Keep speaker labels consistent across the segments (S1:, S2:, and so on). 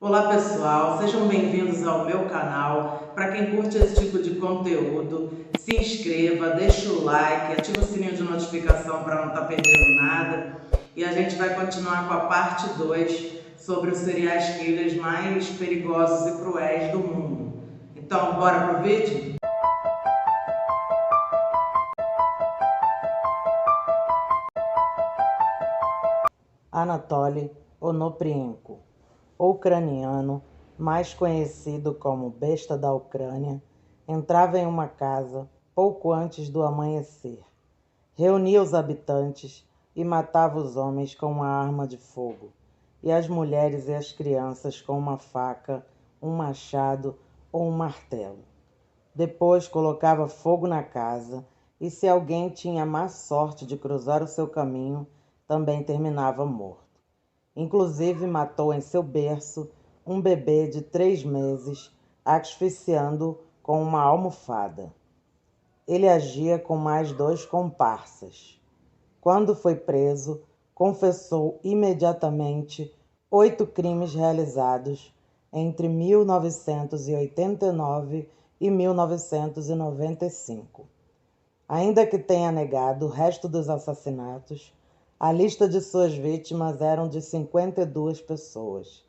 S1: Olá pessoal, sejam bem-vindos ao meu canal. Para quem curte esse tipo de conteúdo, se inscreva, deixa o like, ativa o sininho de notificação para não estar perdendo nada. E a gente vai continuar com a parte 2 sobre os serial killers mais perigosos e cruéis do mundo. Então, bora pro vídeo?
S2: Anatoly Onoprienko, ucraniano, mais conhecido como Besta da Ucrânia, entrava em uma casa pouco antes do amanhecer, reunia os habitantes e matava os homens com uma arma de fogo, e as mulheres e as crianças com uma faca, um machado ou um martelo. Depois colocava fogo na casa e, se alguém tinha má sorte de cruzar o seu caminho, também terminava morto. Inclusive matou em seu berço um bebê de 3 meses, asfixiando-o com uma almofada. Ele agia com mais 2 comparsas. Quando foi preso, confessou imediatamente 8 crimes realizados entre 1989 e 1995. Ainda que tenha negado o resto dos assassinatos, a lista de suas vítimas era de 52 pessoas,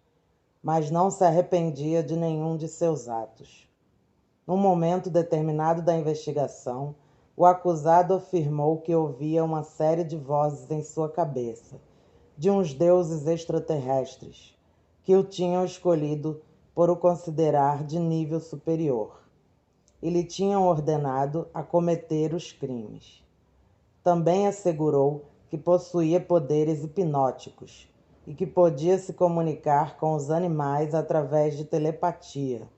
S2: mas não se arrependia de nenhum de seus atos. Num momento determinado da investigação, o acusado afirmou que ouvia uma série de vozes em sua cabeça, de uns deuses extraterrestres, que o tinham escolhido por o considerar de nível superior e lhe tinham ordenado a cometer os crimes. Também assegurou que possuía poderes hipnóticos e que podia se comunicar com os animais através de telepatia,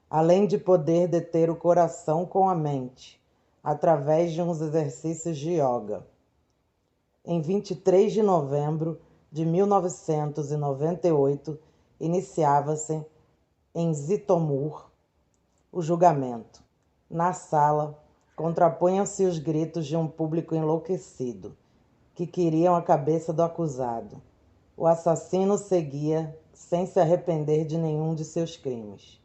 S2: além de poder deter o coração com a mente, através de uns exercícios de yoga. Em 23 de novembro de 1998, iniciava-se em Zitomir o julgamento. Na sala, contrapunham-se os gritos de um público enlouquecido, que queriam a cabeça do acusado. O assassino seguia sem se arrepender de nenhum de seus crimes.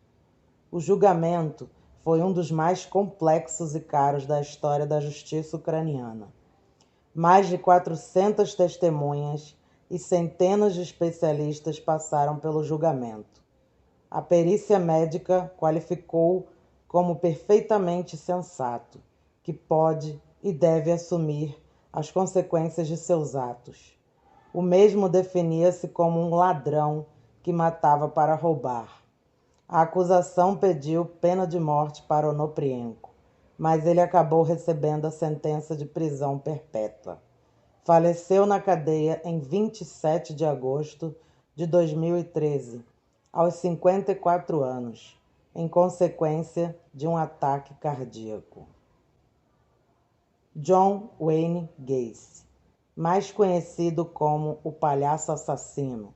S2: O julgamento foi um dos mais complexos e caros da história da justiça ucraniana. Mais de 400 testemunhas e centenas de especialistas passaram pelo julgamento. A perícia médica qualificou como perfeitamente sensato, que pode e deve assumir as consequências de seus atos. O mesmo definia-se como um ladrão que matava para roubar. A acusação pediu pena de morte para Onoprienko, mas ele acabou recebendo a sentença de prisão perpétua. Faleceu na cadeia em 27 de agosto de 2013, aos 54 anos, em consequência de um ataque cardíaco. John Wayne Gacy, mais conhecido como o Palhaço Assassino,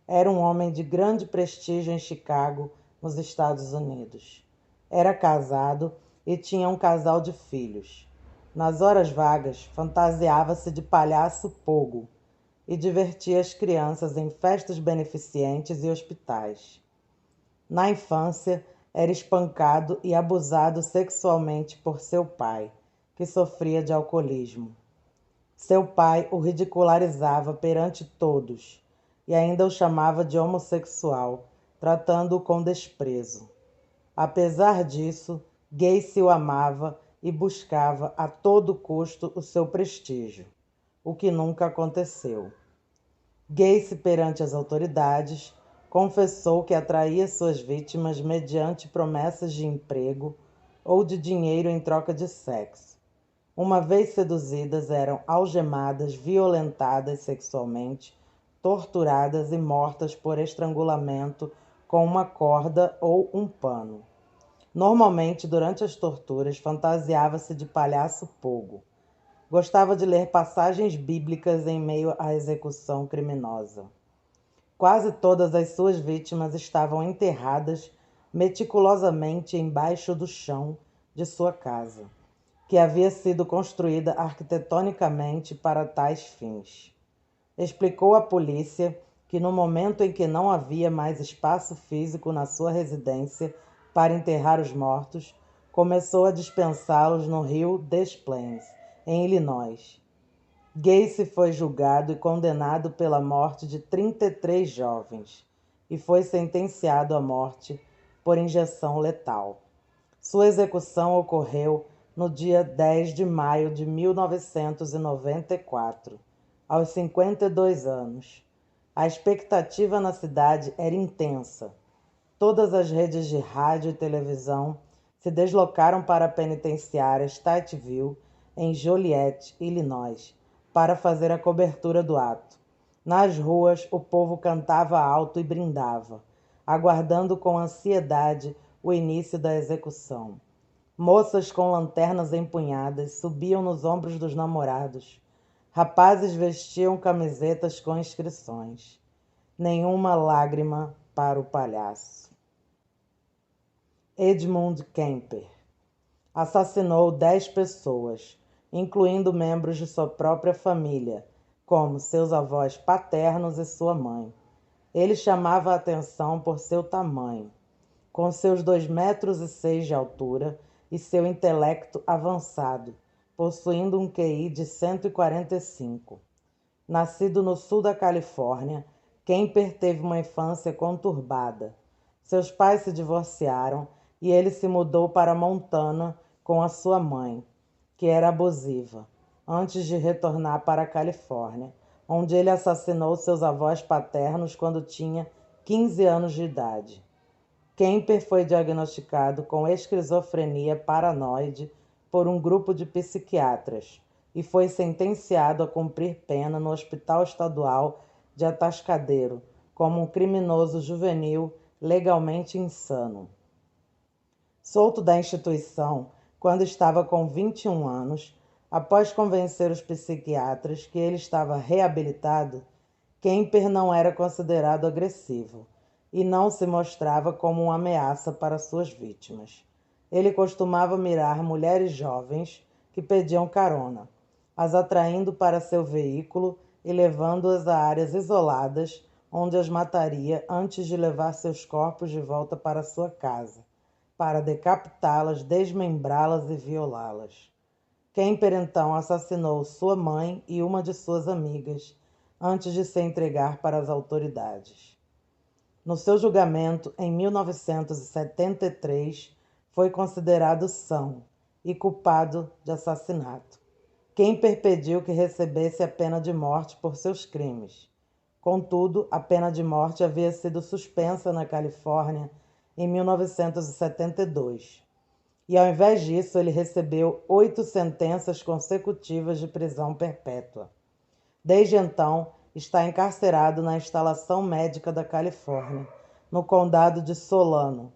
S2: era um homem de grande prestígio em Chicago, nos Estados Unidos. Era casado e tinha um casal de filhos. Nas horas vagas, fantasiava-se de palhaço pogo e divertia as crianças em festas beneficentes e hospitais. Na infância, era espancado e abusado sexualmente por seu pai, que sofria de alcoolismo. Seu pai o ridicularizava perante todos e ainda o chamava de homossexual, tratando-o com desprezo. Apesar disso, Gacy o amava e buscava a todo custo o seu prestígio, o que nunca aconteceu. Gacy, perante as autoridades, confessou que atraía suas vítimas mediante promessas de emprego ou de dinheiro em troca de sexo. Uma vez seduzidas, eram algemadas, violentadas sexualmente, torturadas e mortas por estrangulamento com uma corda ou um pano. Normalmente, durante as torturas, fantasiava-se de palhaço pogo. Gostava de ler passagens bíblicas em meio à execução criminosa. Quase todas as suas vítimas estavam enterradas meticulosamente embaixo do chão de sua casa, que havia sido construída arquitetonicamente para tais fins. Explicou à polícia que no momento em que não havia mais espaço físico na sua residência para enterrar os mortos, começou a dispensá-los no rio Des Plaines, em Illinois. Gacy foi julgado e condenado pela morte de 33 jovens e foi sentenciado à morte por injeção letal. Sua execução ocorreu no dia 10 de maio de 1994, aos 52 anos. A expectativa na cidade era intensa. Todas as redes de rádio e televisão se deslocaram para a penitenciária Stateville, em Joliet, Illinois, para fazer a cobertura do ato. Nas ruas, o povo cantava alto e brindava, aguardando com ansiedade o início da execução. Moças com lanternas empunhadas subiam nos ombros dos namorados. Rapazes vestiam camisetas com inscrições. Nenhuma lágrima para o palhaço. Edmund Kemper assassinou 10 pessoas, incluindo membros de sua própria família, como seus avós paternos e sua mãe. Ele chamava a atenção por seu tamanho. Com seus 2,6 metros de altura e seu intelecto avançado, possuindo um QI de 145. Nascido no sul da Califórnia, Kemper teve uma infância conturbada. Seus pais se divorciaram e ele se mudou para Montana com a sua mãe, que era abusiva, antes de retornar para a Califórnia, onde ele assassinou seus avós paternos quando tinha 15 anos de idade. Kemper foi diagnosticado com esquizofrenia paranoide por um grupo de psiquiatras e foi sentenciado a cumprir pena no Hospital Estadual de Atascadero como um criminoso juvenil legalmente insano. Solto da instituição quando estava com 21 anos, após convencer os psiquiatras que ele estava reabilitado, Kemper não era considerado agressivo e não se mostrava como uma ameaça para suas vítimas. Ele costumava mirar mulheres jovens que pediam carona, as atraindo para seu veículo e levando-as a áreas isoladas, onde as mataria antes de levar seus corpos de volta para sua casa, para decapitá-las, desmembrá-las e violá-las. Kemper então assassinou sua mãe e uma de suas amigas, antes de se entregar para as autoridades. No seu julgamento, em 1973, foi considerado são e culpado de assassinato. Kemper pediu que recebesse a pena de morte por seus crimes. Contudo, a pena de morte havia sido suspensa na Califórnia em 1972. E, ao invés disso, ele recebeu 8 sentenças consecutivas de prisão perpétua. Desde então, está encarcerado na Instalação Médica da Califórnia, no condado de Solano.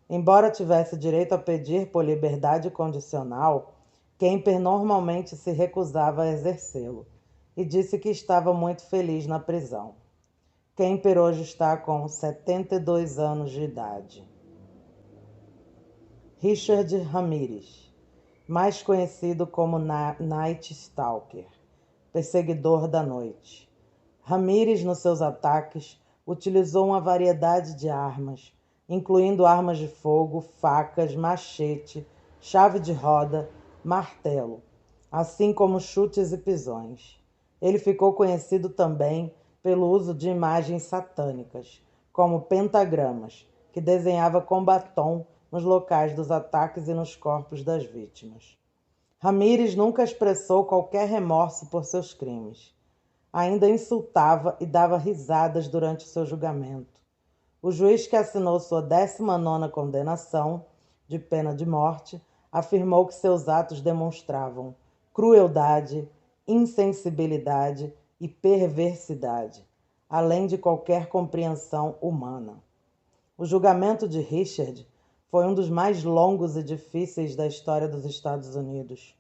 S2: Embora tivesse direito a pedir por liberdade condicional, Kemper normalmente se recusava a exercê-lo e disse que estava muito feliz na prisão. Kemper hoje está com 72 anos de idade. Richard Ramirez, mais conhecido como Night Stalker, perseguidor da noite. Ramirez, nos seus ataques, utilizou uma variedade de armas, incluindo armas de fogo, facas, machete, chave de roda, martelo, assim como chutes e pisões. Ele ficou conhecido também pelo uso de imagens satânicas, como pentagramas, que desenhava com batom nos locais dos ataques e nos corpos das vítimas. Ramirez nunca expressou qualquer remorso por seus crimes. Ainda insultava e dava risadas durante seu julgamento. O juiz que assinou sua 19ª condenação, de pena de morte, afirmou que seus atos demonstravam crueldade, insensibilidade e perversidade, além de qualquer compreensão humana. O julgamento de Richard foi um dos mais longos e difíceis da história dos Estados Unidos.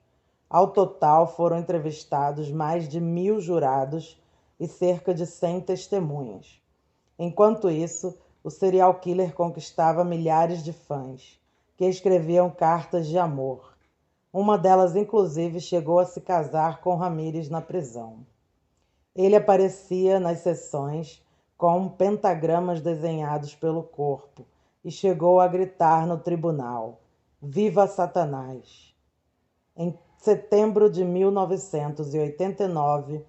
S2: Ao total, foram entrevistados mais de 1.000 jurados e cerca de 100 testemunhas. Enquanto isso, o serial killer conquistava milhares de fãs, que escreviam cartas de amor. Uma delas, inclusive, chegou a se casar com Ramirez na prisão. Ele aparecia nas sessões com pentagramas desenhados pelo corpo, e chegou a gritar no tribunal: "Viva Satanás!". Em setembro de 1989,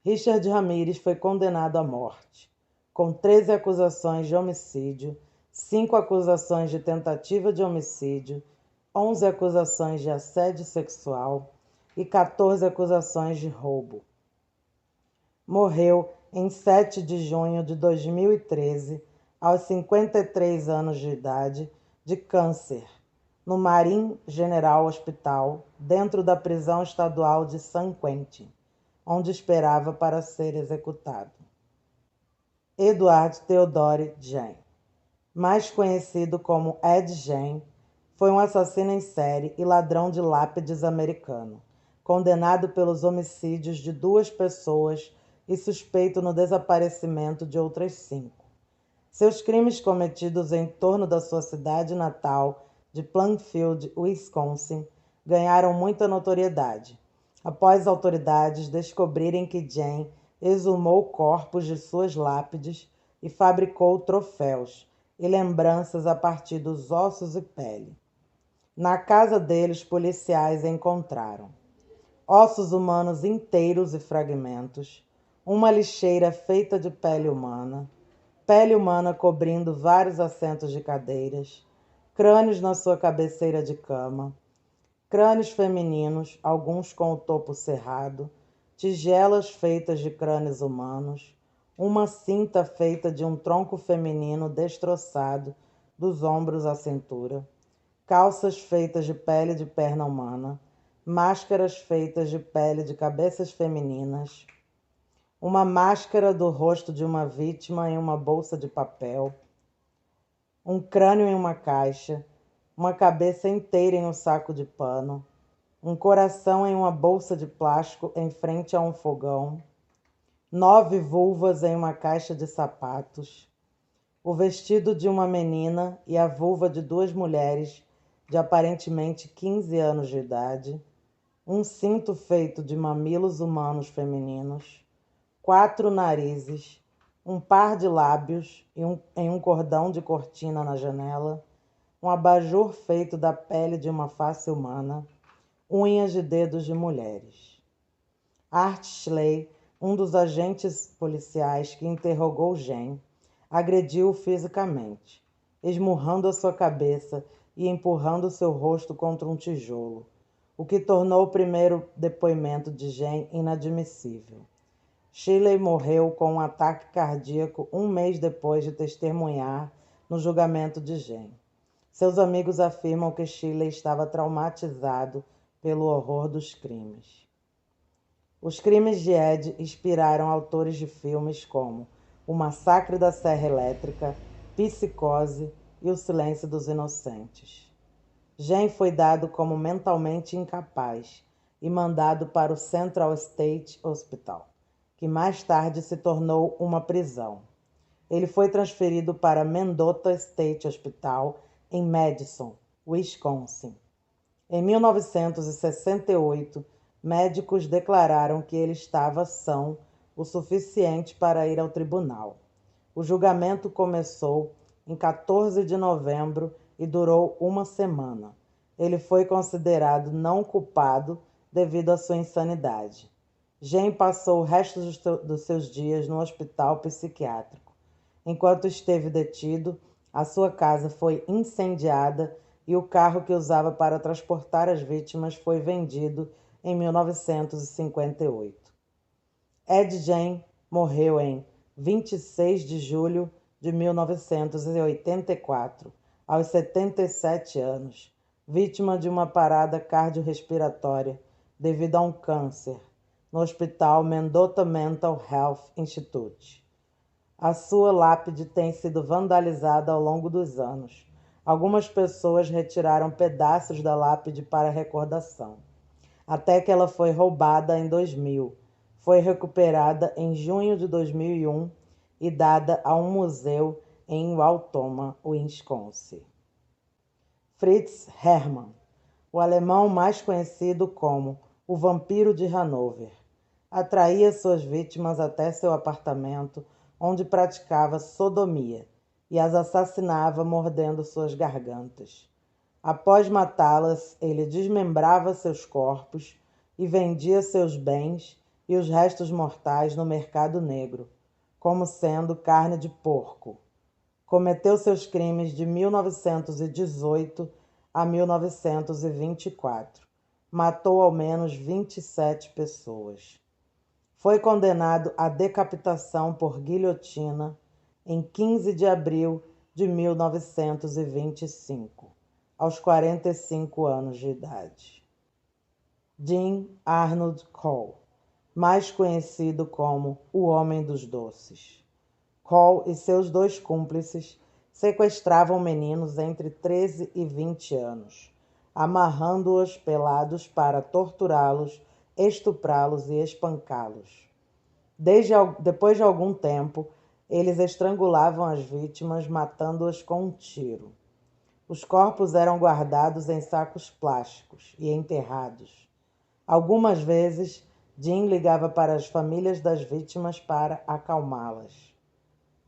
S2: Richard Ramirez foi condenado à morte, com 13 acusações de homicídio, 5 acusações de tentativa de homicídio, 11 acusações de assédio sexual e 14 acusações de roubo. Morreu em 7 de junho de 2013, aos 53 anos de idade, de câncer, no Marine General Hospital, dentro da prisão estadual de San Quentin, onde esperava para ser executado. Edward Theodore Gen, mais conhecido como Ed Gein, foi um assassino em série e ladrão de lápides americano, condenado pelos homicídios de 2 pessoas e suspeito no desaparecimento de outras 5. Seus crimes cometidos em torno da sua cidade natal de Plainfield, Wisconsin, ganharam muita notoriedade, após autoridades descobrirem que Gein exumou corpos de suas lápides e fabricou troféus e lembranças a partir dos ossos e pele. Na casa dele, os policiais encontraram ossos humanos inteiros e fragmentos, uma lixeira feita de pele humana cobrindo vários assentos de cadeiras, crânios na sua cabeceira de cama, crânios femininos, alguns com o topo cerrado, tigelas feitas de crânios humanos, uma cinta feita de um tronco feminino destroçado dos ombros à cintura, calças feitas de pele de perna humana, máscaras feitas de pele de cabeças femininas, uma máscara do rosto de uma vítima em uma bolsa de papel, um crânio em uma caixa, uma cabeça inteira em um saco de pano, um coração em uma bolsa de plástico em frente a um fogão, 9 vulvas em uma caixa de sapatos, o vestido de uma menina e a vulva de 2 mulheres de aparentemente 15 anos de idade, um cinto feito de mamilos humanos femininos, 4 narizes, um par de lábios em um cordão de cortina na janela, um abajur feito da pele de uma face humana, unhas de dedos de mulheres. Art Schley, um dos agentes policiais que interrogou Gen, agrediu-o fisicamente, esmurrando a sua cabeça e empurrando seu rosto contra um tijolo, o que tornou o primeiro depoimento de Gen inadmissível. Shirley morreu com um ataque cardíaco 1 mês depois de testemunhar no julgamento de Gen. Seus amigos afirmam que Shirley estava traumatizado pelo horror dos crimes. Os crimes de Ed inspiraram autores de filmes como O Massacre da Serra Elétrica, Psicose e O Silêncio dos Inocentes. Gen foi dado como mentalmente incapaz e mandado para o Central State Hospital, que mais tarde se tornou uma prisão. Ele foi transferido para Mendota State Hospital, em Madison, Wisconsin. Em 1968, médicos declararam que ele estava são o suficiente para ir ao tribunal. O julgamento começou em 14 de novembro e durou 1 semana. Ele foi considerado não culpado devido à sua insanidade. Gen passou o resto dos seus dias no hospital psiquiátrico. Enquanto esteve detido, a sua casa foi incendiada e o carro que usava para transportar as vítimas foi vendido em 1958. Ed Gein morreu em 26 de julho de 1984, aos 77 anos, vítima de uma parada cardiorrespiratória devido a um câncer, no Hospital Mendota Mental Health Institute. A sua lápide tem sido vandalizada ao longo dos anos. Algumas pessoas retiraram pedaços da lápide para recordação, até que ela foi roubada em 2000. Foi recuperada em junho de 2001 e dada a um museu em Wautoma, Wisconsin. Fritz Hermann, o alemão mais conhecido como o Vampiro de Hanover, atraía suas vítimas até seu apartamento onde praticava sodomia e as assassinava mordendo suas gargantas. Após matá-las, ele desmembrava seus corpos e vendia seus bens e os restos mortais no mercado negro, como sendo carne de porco. Cometeu seus crimes de 1918 a 1924. Matou ao menos 27 pessoas. Foi condenado à decapitação por guilhotina em 15 de abril de 1925, aos 45 anos de idade. Jean Arnold Cole, mais conhecido como o Homem dos Doces. Cole e seus dois cúmplices sequestravam meninos entre 13 e 20 anos, amarrando-os pelados para torturá-los, estuprá-los e espancá-los. Depois de algum tempo, eles estrangulavam as vítimas, matando-as com um tiro. Os corpos eram guardados em sacos plásticos e enterrados. Algumas vezes, Jean ligava para as famílias das vítimas para acalmá-las.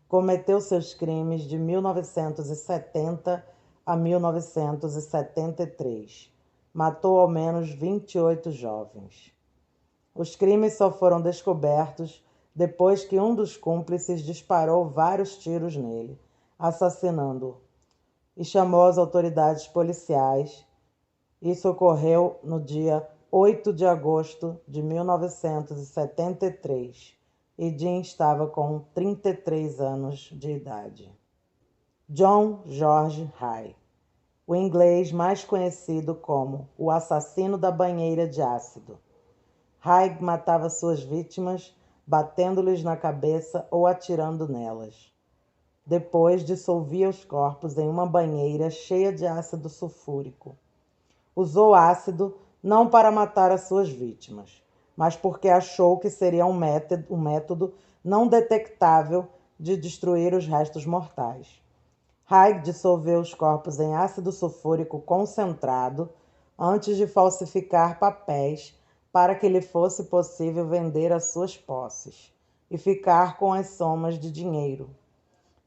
S2: Cometeu seus crimes de 1970 a 1973. Matou ao menos 28 jovens. Os crimes só foram descobertos depois que um dos cúmplices disparou vários tiros nele, assassinando-o, e chamou as autoridades policiais. Isso ocorreu no dia 8 de agosto de 1973, e Jean estava com 33 anos de idade. John George Haigh, o inglês mais conhecido como o assassino da banheira de ácido. Haigh matava suas vítimas batendo-lhes na cabeça ou atirando nelas. Depois dissolvia os corpos em uma banheira cheia de ácido sulfúrico. Usou ácido não para matar as suas vítimas, mas porque achou que seria um método não detectável de destruir os restos mortais. Haigh dissolveu os corpos em ácido sulfúrico concentrado antes de falsificar papéis para que lhe fosse possível vender as suas posses e ficar com as somas de dinheiro.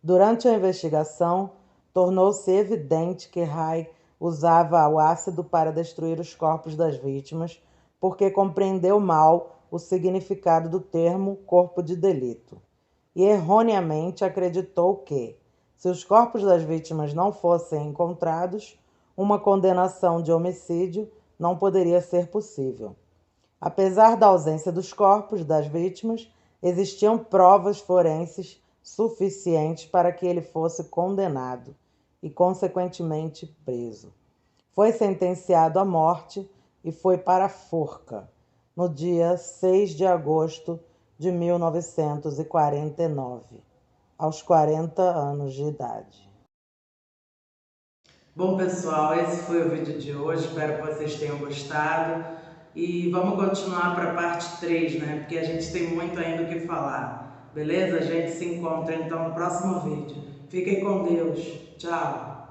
S2: Durante a investigação, tornou-se evidente que Haigh usava o ácido para destruir os corpos das vítimas porque compreendeu mal o significado do termo corpo de delito e erroneamente acreditou que, se os corpos das vítimas não fossem encontrados, uma condenação de homicídio não poderia ser possível. Apesar da ausência dos corpos das vítimas, existiam provas forenses suficientes para que ele fosse condenado e, consequentemente, preso. Foi sentenciado à morte e foi para a forca, no dia 6 de agosto de 1949, aos 40 anos de idade.
S1: Bom, pessoal, esse foi o vídeo de hoje. Espero que vocês tenham gostado. E vamos continuar para a parte 3, né? Porque a gente tem muito ainda o que falar. Beleza? A gente se encontra então no próximo vídeo. Fiquem com Deus. Tchau!